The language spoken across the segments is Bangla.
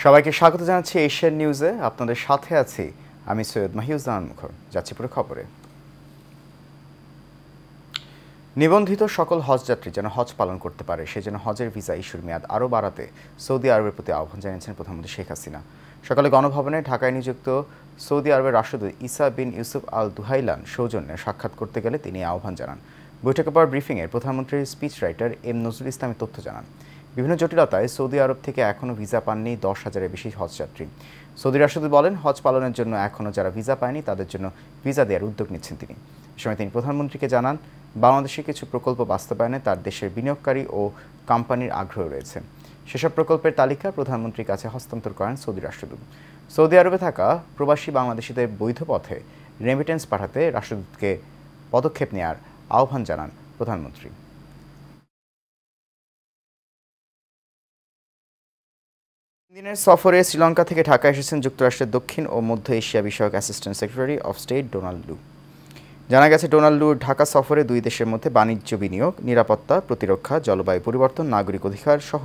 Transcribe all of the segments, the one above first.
সবাইকে স্বাগত জানাচ্ছি এশিয়ান নিউজে। আপনাদের সাথে আছি আমি সৈয়দ মাহিউজ্জামান মুখর। যাচ্ছি পুরো খবরে। নিবন্ধিত সকল হজযাত্রী যেন হজ পালন করতে পারে সেজন্য হজের ভিসা ইস্যুর মেয়াদ আরও বাড়াতে সৌদি আরবের প্রতি আহ্বান জানিয়েছেন প্রধানমন্ত্রী শেখ হাসিনা। সকালে গণভবনে ঢাকায় নিযুক্ত সৌদি আরবের রাষ্ট্রদূত ইসা বিন ইউসুফ আল দুহাইলান সৌজন্যে সাক্ষাৎ করতে গেলে তিনি আহ্বান জানান। বৈঠকের পর ব্রিফিংয়ে প্রধানমন্ত্রীর speech writer M Nazrul Islam তথ্য জানান। বিভিন্ন জটিলতায় সৌদি আরব থেকে এখনও ভিসা পাননি 10,000-এর বেশি হজযাত্রী। সৌদি রাষ্ট্রদূত বলেন, হজ পালনের জন্য এখনও যারা ভিসা পায়নি তাদের জন্য ভিসা দেওয়ার উদ্যোগ নিচ্ছেন তিনি। এ সময় তিনি প্রধানমন্ত্রীকে জানান, বাংলাদেশের কিছু প্রকল্প বাস্তবায়নে তার দেশের বিনিয়োগকারী ও কোম্পানির আগ্রহ রয়েছে। সেসব প্রকল্পের তালিকা প্রধানমন্ত্রীর কাছে হস্তান্তর করেন সৌদি রাষ্ট্রদূত। সৌদি আরবে থাকা প্রবাসী বাংলাদেশিদের বৈধ পথে রেমিটেন্স পাঠাতে রাষ্ট্রদূতকে পদক্ষেপ নেওয়ার আহ্বান জানান প্রধানমন্ত্রী। দিনের সফরে শ্রীলঙ্কা থেকে ঢাকা এসেছেন যুক্তরাষ্ট্রের দক্ষিণ ও মধ্য এশিয়া বিষয়ক assistant secretary of state Donald লু। জানা গেছে, ডোনাল্ড লুর ঢাকা সফরে দুই দেশের মধ্যে বাণিজ্য, বিনিয়োগ, নিরাপত্তা, প্রতিরক্ষা, জলবায়ু পরিবর্তন, নাগরিক অধিকার সহ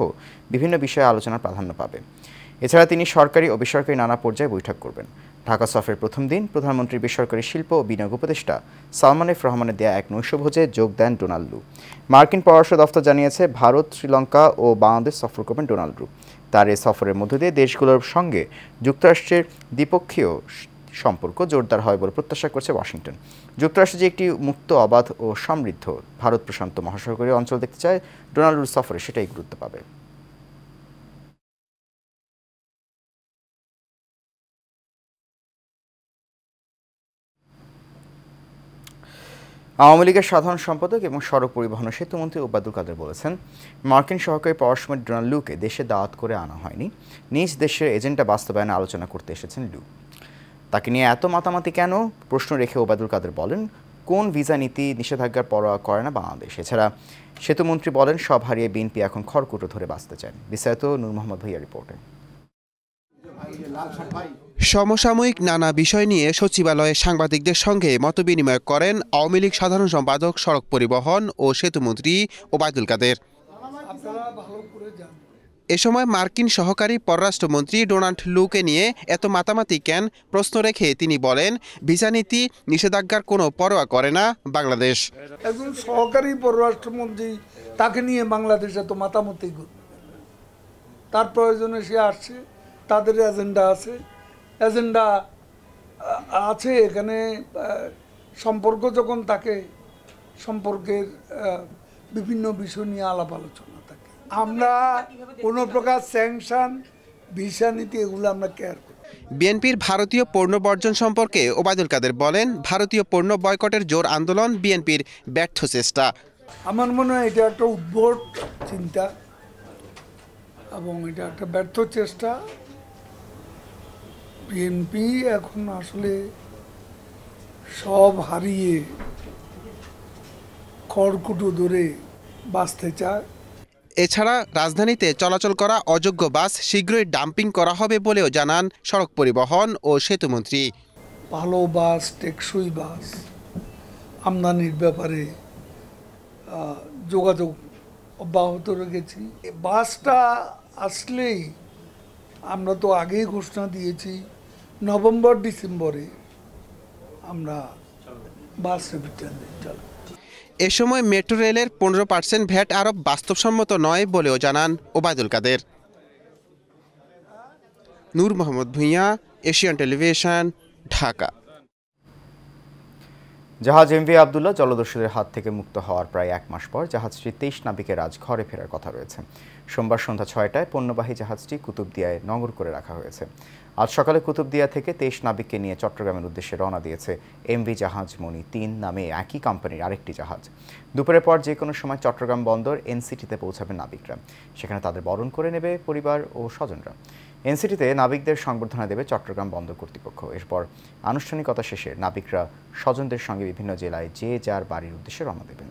বিভিন্ন বিষয়ে আলোচনার প্রাধান্য পাবে। এছাড়া তিনি সরকারি ও বেসরকারি নানা পর্যায়ে বৈঠক করবেন। ঢাকা সফরের প্রথম দিন প্রধানমন্ত্রীর বেসরকারি শিল্প ও বিনিয়োগ উপদেষ্টা সালমান এফ রহমানের দেয়া এক নৈশভোজে যোগ দেন ডোনাল্ড লু। মার্কিন পররাষ্ট্র দফতর জানিয়েছে, ভারত, শ্রীলঙ্কা ও বাংলাদেশ সফর করবেন ডোনাল্ড লু। তার এই সফরের মধ্য দিয়ে দেশগুলোর সঙ্গে যুক্তরাষ্ট্রের দ্বিপক্ষীয় সম্পর্ক জোরদার হয় বলে প্রত্যাশা করছে ওয়াশিংটন। যুক্তরাষ্ট্র যে একটি মুক্ত, অবাধ ও সমৃদ্ধ ভারত প্রশান্ত মহাসাগরীয় অঞ্চল দেখতে চায়, ডোনাল্ড লুর সফরে সেটাই গুরুত্ব পাবে। আওয়ামী লীগের সাধারণ সম্পাদক এবং সড়ক পরিবহন ও সেতুমন্ত্রী ওবায়দুল কাদের বলেছেন, মার্কিন সহকারী পররাষ্ট্রমন্ত্রী ডোনাল্ড লুকে দেশে দাওয়াত করে আনা হয়নি, নিজ দেশের এজেন্ডা বাস্তবায়নে আলোচনা করতে এসেছেন লু। তাকে নিয়ে এত মাতামাতি কেন প্রশ্ন রেখে ওবায়দুল কাদের বলেন, কোন ভিসা নীতি নিষেধাজ্ঞার পরোয়া করে না বাংলাদেশ। এছাড়া সেতুমন্ত্রী বলেন, সব হারিয়ে বিএনপি এখন খড়কুটো ধরে বাঁচতে চান। বিস্তারিত নূর মোহাম্মদ ভাইয়া রিপোর্টে। সমসাময়িক নানা বিষয় নিয়ে সচিবালয়ে সাংবাদিকদের সঙ্গে মতবিনিময় করেন আওয়ামী লীগ সাধারণ সম্পাদক, সড়ক পরিবহন ও সেতুমন্ত্রী ওবায়দুল কাদের। এ সময় মার্কিন সহকারী পররাষ্ট্রমন্ত্রী ডোনাল্ড লুকে নিয়ে এত মাতামাতি কেন প্রশ্ন রেখে তিনি বলেন, ভিসা নীতি নিষেধাজ্ঞার কোনো পরোয়া করে না বাংলাদেশ। একজন সহকারী পররাষ্ট্রমন্ত্রী, তাকে নিয়ে বাংলাদেশ এত মাতামাতি করবে? তার প্রয়োজনে সে আসছে, তাদের এজেন্ডা আছে এখানে। সম্পর্ক যখন তাকে সম্পর্কের বিভিন্ন বিষয় নিয়ে আলাপ আলোচনা থাকে। আমরা কোনো প্রকার স্যাংশন, ভিসা নীতি এগুলো আমরা কেয়ার করি। বিএনপির ভারতীয় পণ্য বর্জন সম্পর্কে ওবায়দুল কাদের বলেন, ভারতীয় পণ্য বয়কটের জোর আন্দোলন বিএনপির ব্যর্থ চেষ্টা। আমার মনে হয় এটা একটা উদ্ভট চিন্তা এবং এটা একটা ব্যর্থ চেষ্টা। বিএনপি এখন আসলে সব হারিয়ে খড়কুটো ধরে বাঁচতে চায়। এছাড়া রাজধানীতে চলাচল করা অযোগ্য বাস শীঘ্রই ডাম্পিং করা হবে বলেও জানান সড়ক পরিবহন ও সেতুমন্ত্রী। ভালো বাস, টেকসই বাস আমদানির ব্যাপারে যোগাযোগ অব্যাহত রেখেছি। বাসটা আসলেই, আমরা তো আগেই ঘোষণা দিয়েছি, নভেম্বর ডিসেম্বরে আমরা বাস রেমিটেন্স চালাবো। এ সময় মেট্রো রেলের 15% ভ্যাট আরোপ বাস্তবসম্মত নয় বলেও জানান ওবায়দুল কাদের। নূর মোহাম্মদ ভূঁইয়া, এশিয়ান টেলিভিশন, ঢাকা। জাহাজ এমভি আবদুল্লাহ জলদস্যুদের হাত থেকে মুক্ত হওয়ার প্রায় 1 মাস পর জাহাজটি 23 নাবিকের আজ ঘরে ফেরার কথা রয়েছে। সোমবার সন্ধ্যা 6টায় পণ্যবাহী জাহাজটি কুতুবদিয়ায় নঙর করে রাখা হয়েছে। আজ সকালে কুতুবদিয়া থেকে 23 নাবিককে নিয়ে চট্টগ্রামের উদ্দেশ্যে রওনা দিয়েছে এমভি জাহাজ মনি 3 নামে একই কোম্পানির আরেকটি জাহাজ। দুপুরের পর যে কোনো সময় চট্টগ্রাম বন্দর এনসিটিতে পৌঁছাবে নাবিকরা। সেখানে তাদের বরণ করে নেবে পরিবার ও স্বজনরা। এনসিটিতে নাবিকদের সংবর্ধনা দেবে চট্টগ্রাম বন্দর কর্তৃপক্ষ। এরপর আনুষ্ঠানিকতা শেষে নাবিকরা স্বজনদের সঙ্গে বিভিন্ন জেলায় যে যার বাড়ির উদ্দেশ্যে রওনা দেবেন।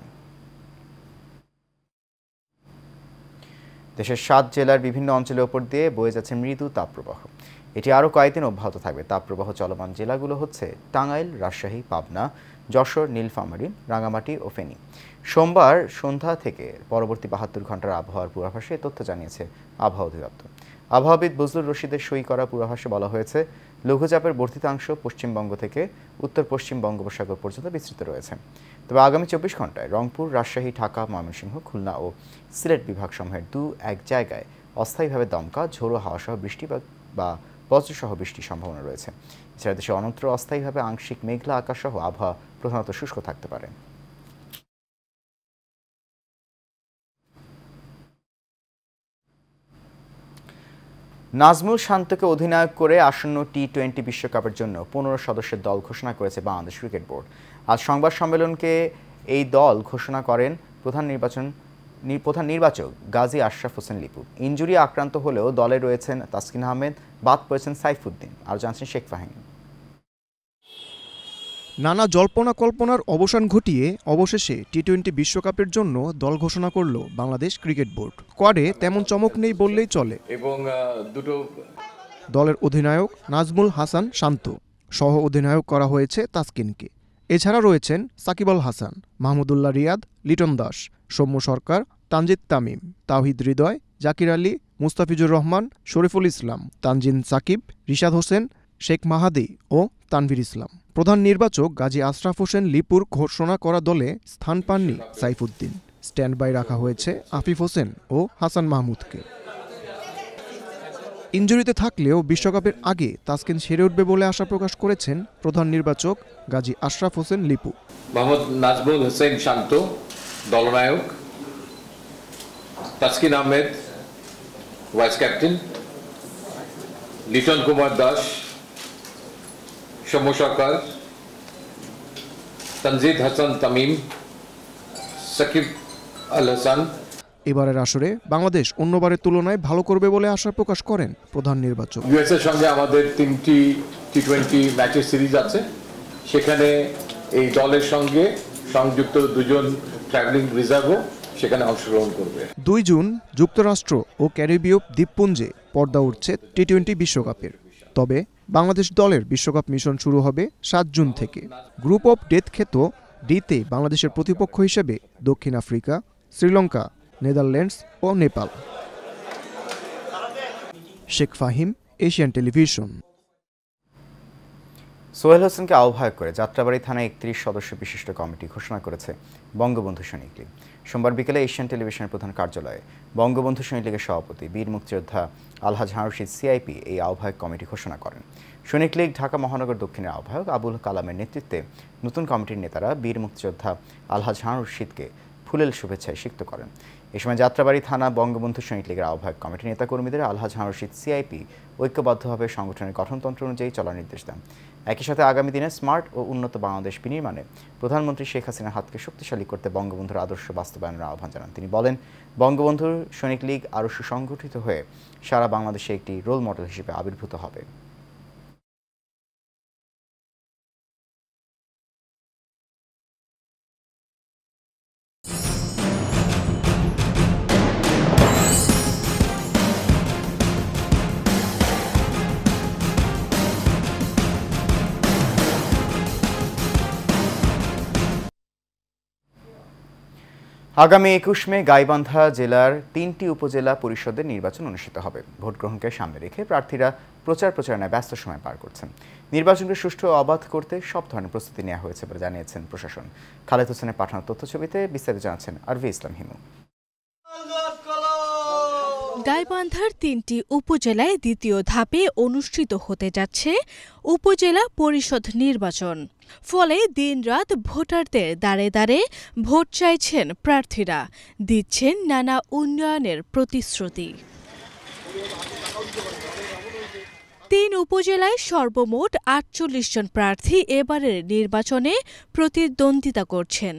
দেশের 7 জেলার বিভিন্ন অঞ্চলের ওপর দিয়ে বয়ে যাচ্ছে মৃদু তাপপ্রবাহ। এটি আরও কয়েকদিন অব্যাহত থাকবে। তাপপ্রবাহ চলমান জেলাগুলো হচ্ছে টাঙ্গাইল, রাজশাহী, পাবনা, যশোর, নীলফামারী, রাঙামাটি ও ফেনী। সোমবার সন্ধ্যা থেকে পরবর্তী 72 ঘন্টার আবহাওয়ার পূর্বাভাসে তথ্য জানিয়েছে আবহাওয়া অধিদপ্তর। আবহাওয়াবিদ বজলুর রশিদের সই করা পূর্বাভাসে বলা হয়েছে, লঘুচাপের বর্ধিতাংশ পশ্চিমবঙ্গ থেকে উত্তর পশ্চিম বঙ্গোপসাগর পর্যন্ত বিস্তৃত রয়েছে। তবে আগামী 24 ঘন্টায় রংপুর, রাজশাহী, ঢাকা, ময়মনসিংহ, খুলনা ও সিলেট বিভাগসমূহের 2-1 জায়গায় অস্থায়ীভাবে দমকা, ঝোড়ো হাওয়াসহ বৃষ্টি বা বজ্রসহ বৃষ্টির সম্ভাবনা রয়েছে। এছাড়া দেশে অন্যত্র অস্থায়ীভাবে আংশিক মেঘলা আকাশসহ আবহাওয়া প্রধানত শুষ্ক থাকতে পারে। নাজমুল শান্তকে অধিনায়ক করে আসন্ন টি-20 বিশ্বকাপের জন্য 15 সদস্যের দল ঘোষণা করেছে বাংলাদেশ ক্রিকেট বোর্ড। আজ সংবাদ সম্মেলনকে এই দল ঘোষণা করেন প্রধান নির্বাচক গাজী আশরাফ হোসেন লিপু। ইনজুরি আক্রান্ত হলেও দলে রয়েছেন তাসকিন আহমেদ, বাদ পড়েছেন সাইফুদ্দিন। আর জানছেন শেখ ফাহিম। নানা জল্পনা কল্পনার অবসান ঘটিয়ে অবশেষে টি-20 বিশ্বকাপের জন্য দল ঘোষণা করল বাংলাদেশ ক্রিকেট বোর্ড। স্কোয়াডে তেমন চমক নেই বললেই চলে। এবং দলের অধিনায়ক নাজমুল হাসান শান্ত, সহ অধিনায়ক করা হয়েছে তাসকিনকে। এছাড়া রয়েছেন সাকিব আল হাসান, মাহমুদুল্লাহ রিয়াদ, লিটন দাস, সৌম্য সরকার, তানজিদ তামিম, তাওহিদ হৃদয়, জাকির আলী, মুস্তাফিজুর রহমান, শরীফুল ইসলাম, তানজিন সাকিব, রিশাদ হোসেন, শেখ মাহাদি ও তানভীর ইসলাম। প্রধান নির্বাচক গাজী আশরাফ হোসেন লিপুর ঘোষণা করা দলে স্থান পাননি সাইফুদ্দিন। স্ট্যান্ড বাই রাখা হয়েছে আফিফ হোসেন ও হাসান মাহমুদকে। ইনজুরিতে থাকলেও বিশ্বকাপের আগে তাসকিন সেরে উঠবে বলে আশা প্রকাশ করেছেন প্রধান নির্বাচক গাজী আশরাফ হোসেন লিপু। মোহাম্মদ নাজমুল হোসেন শান্ত দলনায়ক, তাসকিন আহমেদ ভাইস ক্যাপ্টেন, লিটন কুমার দাস, সৌম্য সরকার, তানজিদ হাসান তামিম, সাকিব আল হাসান। এবারের আসরে বাংলাদেশ অন্যবারের তুলনায় ভালো করবে বলে আশা প্রকাশ করেন প্রধান নির্বাচক। ইউএস এর সঙ্গে আমাদের 3টি টি-20 ম্যাচের সিরিজ আছে, সেখানে এই দলের সঙ্গে সংযুক্ত 2জন ট্রাভেলিং রিজার্ভও সেখানে অংশগ্রহণ করবে। 2 জুন যুক্তরাষ্ট্র ও ক্যারিবীয় দ্বীপপুঞ্জে পর্দা উঠছে টি-20 বিশ্বকাপের। তবে বাংলাদেশ দলের বিশ্বকাপ মিশন শুরু হবে 7 জুন থেকে। গ্রুপ অফ ডেথ খ্যাত ডিতে বাংলাদেশের প্রতিপক্ষ হিসেবে দক্ষিণ আফ্রিকা, শ্রীলঙ্কা, নেদারল্যান্ডস ও নেপাল। Sheikh Fahim, Asian television. সোহেল হোসেনকে আহ্বায়ক করে যাত্রাবাড়ী থানায় 31 সদস্য বিশিষ্ট কমিটি ঘোষণা করেছে বঙ্গবন্ধু সৈনিক লীগ। সোমবার বিকেলে এশিয়ান টেলিভিশনের প্রধান কার্যালয়ে বঙ্গবন্ধু সৈনিক লীগের সভাপতি বীর মুক্তিযোদ্ধা আলহাজ হারুন রশিদ সিআইপি এই আহ্বায়ক কমিটি ঘোষণা করেন। সৈনিক লীগ ঢাকা মহানগর দক্ষিণের আহ্বায়ক আবুল কালামের নেতৃত্বে নতুন কমিটির নেতারা বীর মুক্তিযোদ্ধা আলহাজ হারুন রশিদকে ফুলেল শুভেচ্ছায় সিক্ত করেন। এ সময় যাত্রাবাড়ী থানা বঙ্গবন্ধু সৈনিক লীগের আহ্বায়ক কমিটির নেতাকর্মীদের আলহাজ হারুন রশিদ সিআইপি ঐক্যবদ্ধভাবে সংগঠনের গঠনতন্ত্র অনুযায়ী চলার নির্দেশ দেন। একই সাথে আগামী দিনে স্মার্ট ও উন্নত বাংলাদেশ বিনির্মাণে প্রধানমন্ত্রী শেখ হাসিনার হাতকে শক্তিশালী করতে বঙ্গবন্ধুর আদর্শ বাস্তবায়নের আহ্বান জানান। তিনি বলেন, বঙ্গবন্ধুর সৈনিক লীগ আরও সুসংগঠিত হয়ে সারা বাংলাদেশে একটি রোল মডেল হিসেবে আবির্ভূত হবে। আগামী 21 মে গাইবান্ধা জেলার 3টি উপজেলা পরিষদের নির্বাচন অনুষ্ঠিত হবে। ভোট গ্রহণকে সামনে রেখে প্রার্থীরা প্রচারণায় ব্যস্ত সময় পার করছেন। নির্বাচনকে সুষ্ঠু ও অবাধ করতে সব ধরনের প্রস্তুতি নেওয়া হয়েছে বলে জানিয়েছেন প্রশাসন। খালেদ হোসেনের পাঠানো তথ্যছবিতে বিস্তারিত জানাচ্ছেন আরভি ইসলাম হিমু। গাইবান্ধার 3টি উপজেলায় দ্বিতীয় ধাপে অনুষ্ঠিত হতে যাচ্ছে উপজেলা পরিষদ নির্বাচন। ফলে দিনরাত ভোটারদের দাঁড়ে দাঁড়ে ভোট চাইছেন প্রার্থীরা, দিচ্ছেন নানা উন্নয়নের প্রতিশ্রুতি। 3 উপজেলায় সর্বমোট 48 জন প্রার্থী এবারের নির্বাচনে প্রতিদ্বন্দ্বিতা করছেন।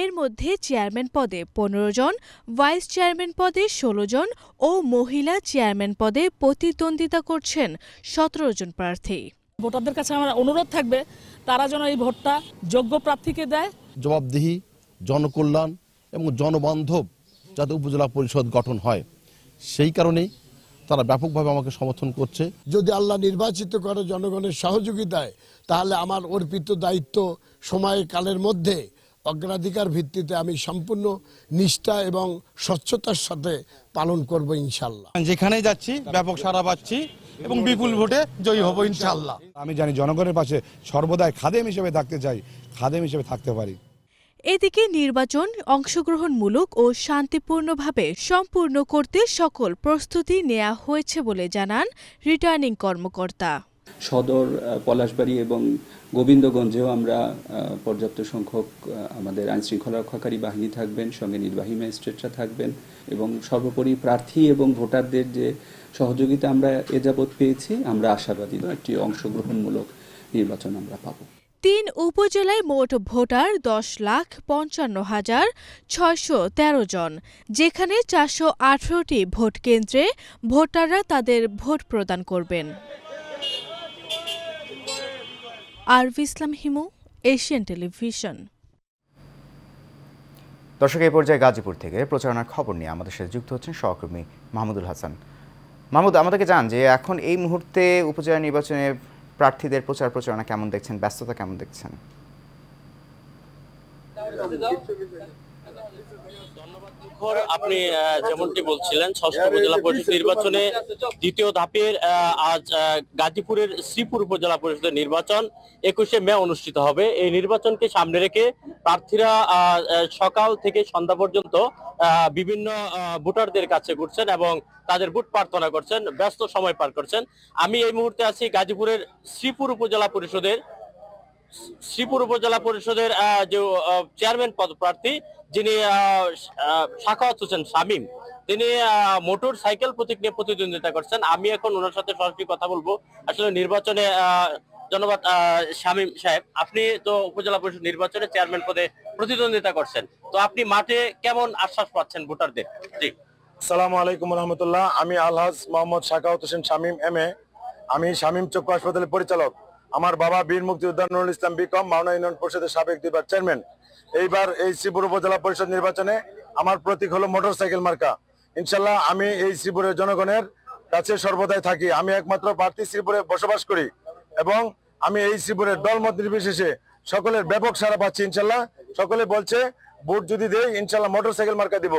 এর মধ্যে চেয়ারম্যান পদে 15 জন, ভাইস চেয়ারম্যান পদে 16 জন ও মহিলা চেয়ারম্যান পদে প্রতিদ্বন্দ্বিতা করছেন 17 জন প্রার্থী। ভোটারদের কাছে আমার অনুরোধ থাকবে, তারা যেন এই ভোটটা যোগ্য প্রার্থীকে দেয়। জবাবদিহি, জনকল্যাণ এবং জনবান্ধব যাতে উপজেলা পরিষদ গঠন হয়, সেই কারণেই তারা ব্যাপকভাবে আমাকে সমর্থন করছে। যদি আল্লাহ নির্বাচিত করে জনগণের সহযোগিতায়, তাহলে আমার অর্পিত দায়িত্ব সময়কালের মধ্যে অগ্রাধিকার ভিত্তিতে আমি সম্পূর্ণ নিষ্ঠা এবং স্বচ্ছতার সাথে পালন করব ইনশাল্লাহ। যেখানে যাচ্ছি ব্যাপক সাড়া পাচ্ছি এবং বিপুল ভোটে জয়ী হব ইনশাল্লাহ। আমি জানি জনগণের পাশে সর্বদাই খাদেম হিসেবে থাকতে চাই, খাদেম হিসেবে থাকতে পারি। এদিকে নির্বাচন অংশগ্রহণমূলক ও শান্তিপূর্ণভাবে সম্পূর্ণ করতে সকল প্রস্তুতি নেওয়া হয়েছে বলে জানান রিটার্নিং কর্মকর্তা। সদর, পলাশবাড়ী এবং গোবিন্দগঞ্জেও আমরা পর্যাপ্ত সংখ্যক আমাদের আইনশৃঙ্খলা রক্ষাকারী বাহিনী থাকবেন, সঙ্গে নির্বাহী ম্যাজিস্ট্রেটরা থাকবেন এবং সর্বোপরি প্রার্থী এবং ভোটারদের যে সহযোগিতা আমরা এ যাবৎ পেয়েছি, আমরা আশাবাদী একটি অংশগ্রহণমূলক নির্বাচন আমরা পাব। ৩ উপজেলায় মোট ভোটার 10,55,613 জন, যেখানে 418টি ভোট কেন্দ্রে ভোটাররা তাদের ভোট প্রদান করবেন। আরভি ইসলাম হিমু, এশিয়ান টেলিভিশন। দর্শক, এই পর্যায়ে গাজীপুর থেকে প্রচারণার খবর নিয়ে আমাদের সাথে যুক্ত হচ্ছেন সহকর্মী মাহমুদুল হাসান। মাহমুদ, আমাদেরকে জান যে এখন এই মুহূর্তে উপজেলা নির্বাচনে প্রার্থীদের প্রচারণা কেমন দেখছেন, ব্যস্ততা কেমন দেখছেন? আপনি যেমনটি বলছিলেন, ষষ্ঠ উপজেলা পরিষদ নির্বাচনে দ্বিতীয় ধাপের আজ গাজীপুরের শ্রীপুর উপজেলা পরিষদের নির্বাচন 21শে মে অনুষ্ঠিত হবে। এই নির্বাচনকে সামনে রেখে প্রার্থীরা সকাল থেকে সন্ধ্যা পর্যন্ত বিভিন্ন ভোটারদের কাছে ঘুরছেন এবং তাদের ভোট প্রার্থনা করছেন, ব্যস্ত সময় পার করছেন। আমি এই মুহূর্তে আছি গাজীপুরের শ্রীপুর উপজেলা পরিষদের যে চেয়ারম্যান পদপ্রার্থী, যিনি সাখাওয়াত হোসেন শামীম, তিনি মোটর সাইকেল প্রতীক নিয়ে প্রতিদ্বন্দ্বিতা করছেন। আমি এখন ওনার সাথে সরাসরি কথা বলবো। আসলে নির্বাচনে ধন্যবাদ শামীম সাহেব, আপনি তো উপজেলা পরিষদ নির্বাচনে চেয়ারম্যান পদে প্রতিদ্বন্দ্বিতা করছেন, তো আপনি মাঠে কেমন আশ্বাস পাচ্ছেন ভোটারদের? জি, আসসালামু আলাইকুম রহমতুল্লাহ। আমি আলহাজ মোহাম্মদ সাখাওয়াত হোসেন শামীম MA, আমি শামীম চক্ষু হাসপাতালের পরিচালক। আমার বাবা বীর মুক্তিযোদ্ধা নুরুল ইসলাম বিকম, মাওনা ইউনিয়ন পরিষদের সাবেক 2বার চেয়ারম্যান। এইবার এই শ্রীপুর উপজেলা পরিষদ নির্বাচনে আমার প্রতীক হলো মোটরসাইকেল মার্কা। ইনশাল্লাহ আমি এই শ্রীপুরের জনগণের কাছে সর্বদাই থাকি। আমি একমাত্র প্রার্থী শ্রীপুরে বসবাস করি এবং আমি এই শ্রীপুরের দলমত নির্বিশেষে সকলের ব্যাপক সাড়া পাচ্ছি। ইনশাল্লাহ সকলে বলছে ভোট যদি দেই ইনশাল্লাহ মোটরসাইকেল মার্কা দিব।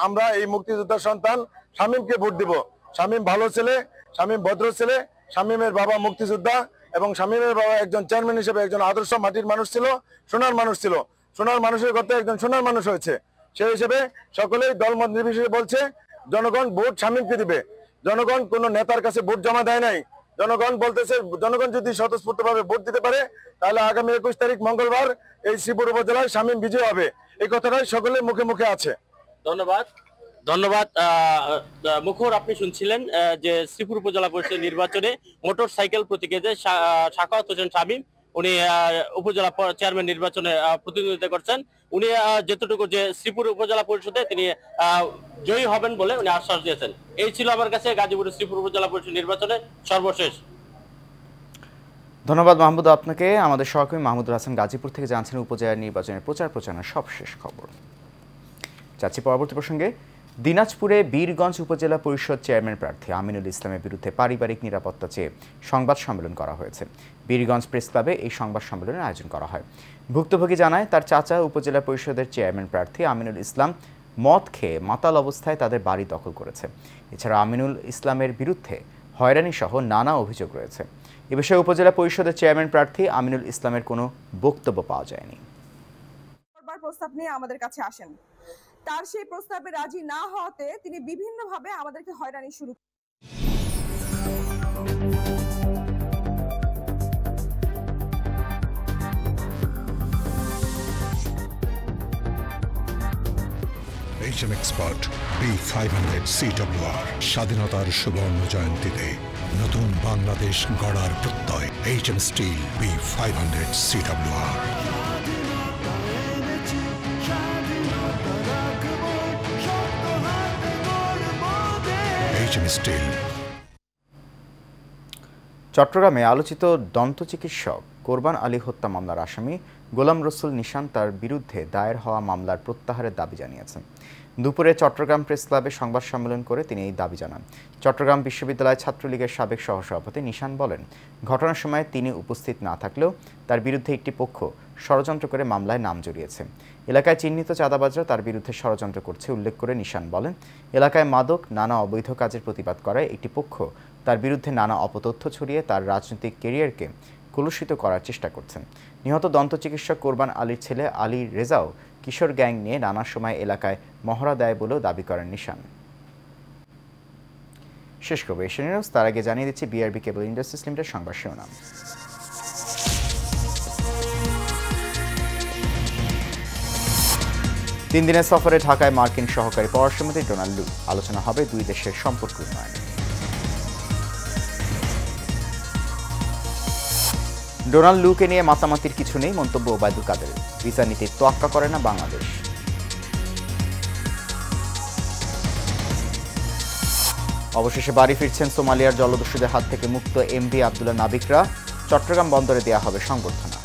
আমরা এই মুক্তিযোদ্ধার সন্তান শামীমকে ভোট দিব। শামীম ভালো ছেলে, শামীম ভদ্র ছেলে, শামীমের বাবা মুক্তিযোদ্ধা এবং শামীমের বাবা একজন চেয়ারম্যান হিসেবে একজন আদর্শ মাটির মানুষ ছিল, সোনার মানুষ ছিল। সোনার মানুষের কথা একজন সোনার মানুষ হয়েছে। সেই হিসেবে সকলেই দলমত নির্বিশেষে বলছে জনগণ ভোট শামীমকে দিবে। জনগণ কোনো নেতার কাছে ভোট জমা দেয় নাই। জনগণ বলতেছে জনগণ যদি স্বতঃস্ফূর্তভাবে ভোট দিতে পারে তাহলে আগামী 21 তারিখ মঙ্গলবার এই শ্রীপুর উপজেলায় শামীম বিজয় হবে। এই কথাটাই সকলের মুখে মুখে আছে। ধন্যবাদ মুখর। আপনি শুনছিলেন যে শ্রীপুর উপজেলা পরিষদ নির্বাচনে মোটর সাইকেল প্রতীকে যে সাখাওয়াত হোসেন শামীম, উনি উপজেলা চেয়ারম্যান নির্বাচনে প্রতিদ্বন্দ্বিতা করছেন। উনি যতটুকু যে শ্রীপুর উপজেলা পরিষদে তিনি জয়ী হবেন বলে উনি আশ্বাস দিয়েছেন। এই ছিল আমার কাছে গাজীপুরের শ্রীপুর উপজেলা পরিষদ নির্বাচনে সর্বশেষ। ধন্যবাদ মাহমুদ আপনাকে। আমাদের সহকর্মী মাহমুদুল হাসান গাজীপুর থেকে জানছেন উপজেলা নির্বাচনের প্রচারণার সবশেষ খবর। যাচ্ছি পরবর্তী প্রসঙ্গে। দিনাজপুরে বীরগঞ্জ উপজেলা পরিষদ চেয়ারম্যান প্রার্থী আমিনুল ইসলামের বিরুদ্ধে পারিবারিক নিরাপত্তা চেয়ে সংবাদ সম্মেলন করা হয়েছে। বীরগঞ্জ প্রেস ক্লাবে এই সংবাদ সম্মেলনের আয়োজন করা হয়। ভুক্তভোগী জানায় তার চাচা উপজেলা পরিষদের চেয়ারম্যান প্রার্থী আমিনুল ইসলাম মদ খেয়ে মাতাল অবস্থায় তাদের বাড়ি দখল করেছে। এছাড়া আমিনুল ইসলামের বিরুদ্ধে হয়রানি সহ নানা অভিযোগ রয়েছে। এ বিষয়ে উপজেলা পরিষদের চেয়ারম্যান প্রার্থী আমিনুল ইসলামের কোনো বক্তব্য পাওয়া যায়নি। প্রস্তাব নিয়ে আমাদের কাছে আসেন, তার সেই প্রস্তাবে রাজি না হওয়াতে তিনি বিভিন্নভাবে আমাদেরকে হয়রানি শুরু HM Expert B500 CWR স্বাধীনতার সুবর্ণ জয়ন্তীতে নতুন বাংলাদেশ গড়ার প্রত্যয়। HM Steel B500 CWR। চট্টগ্রামে আলোচিত দন্ত চিকিৎসক কোরবান আলী হত্যা মামলার আসামি গোলাম রসুল নিশান তার বিরুদ্ধে দায়ের হওয়া মামলার প্রত্যাহারের দাবি জানিয়েছেন। দুপুরে চট্টগ্রাম প্রেস ক্লাবে সংবাদ সম্মেলন করে তিনি এই দাবি জানান। চট্টগ্রাম বিশ্ববিদ্যালয় ছাত্রলীগের সাবেক সহসভাপতি নিশান বলেন, ঘটনার সময় তিনি উপস্থিত না থাকলেও তার বিরুদ্ধে একটি পক্ষ ষড়যন্ত্র করে মামলায় নাম জড়িয়েছে। এলাকায় চিহ্নিত চাঁদাবাজরা তার বিরুদ্ধে ষড়যন্ত্র করছে উল্লেখ করে নিশান বলেন, এলাকায় মাদক নানা অবৈধ কাজের প্রতিবাদ করায় একটি পক্ষ তার বিরুদ্ধে নানা অপতথ্য ছড়িয়ে তার রাজনৈতিক ক্যারিয়ারকে কলুষিত করার চেষ্টা করছেন। নিহত দন্ত চিকিৎসক কোরবান আলীর ছেলে আলী রেজাও কিশোর গ্যাং নিয়ে নানা সময় এলাকায় মহড়া দেয় বলেও দাবি করেন নিশান। শেষ করব এশিয়ান নিউজ, তার আগে জানিয়ে দিচ্ছি বিআরবি কেবল ইন্ডাস্ট্রিজ লিমিটেড সংবাদ শিরোনাম। 3 দিনের সফরে ঢাকায় মার্কিন সহকারী পররাষ্ট্রমন্ত্রী ডোনাল্ড লু। আলোচনা হবে দুই দেশের সম্পর্ক উন্নয়নে। ডোনাল্ড লুকে নিয়ে মাতামাতির কিছু নেই, মন্তব্য ওবায়দুল কাদেরের। ভিসা নীতির তোয়াক্কা করে না বাংলাদেশ। অবশেষে বাড়ি ফিরছেন সোমালিয়ার জলদস্যুদের হাত থেকে মুক্ত এমভি আবদুল্লাহ নাবিকরা। চট্টগ্রাম বন্দরে দেয়া হবে সংবর্ধনা।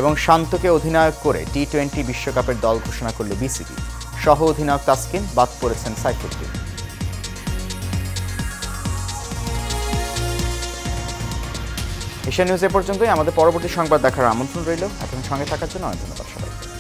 এবং শান্তকে অধিনায়ক করে টি-20 বিশ্বকাপের দল ঘোষণা করল বিসিবি। সহ অধিনায়ক তাসকিন, বাদ পড়েছেন সাইফুদ্দিন। এশিয়ান নিউজ এ পর্যন্তই। আমাদের পরবর্তী সংবাদ দেখার আমন্ত্রণ রইল। এখন সঙ্গে থাকার জন্য অনেক ধন্যবাদ সবাইকে।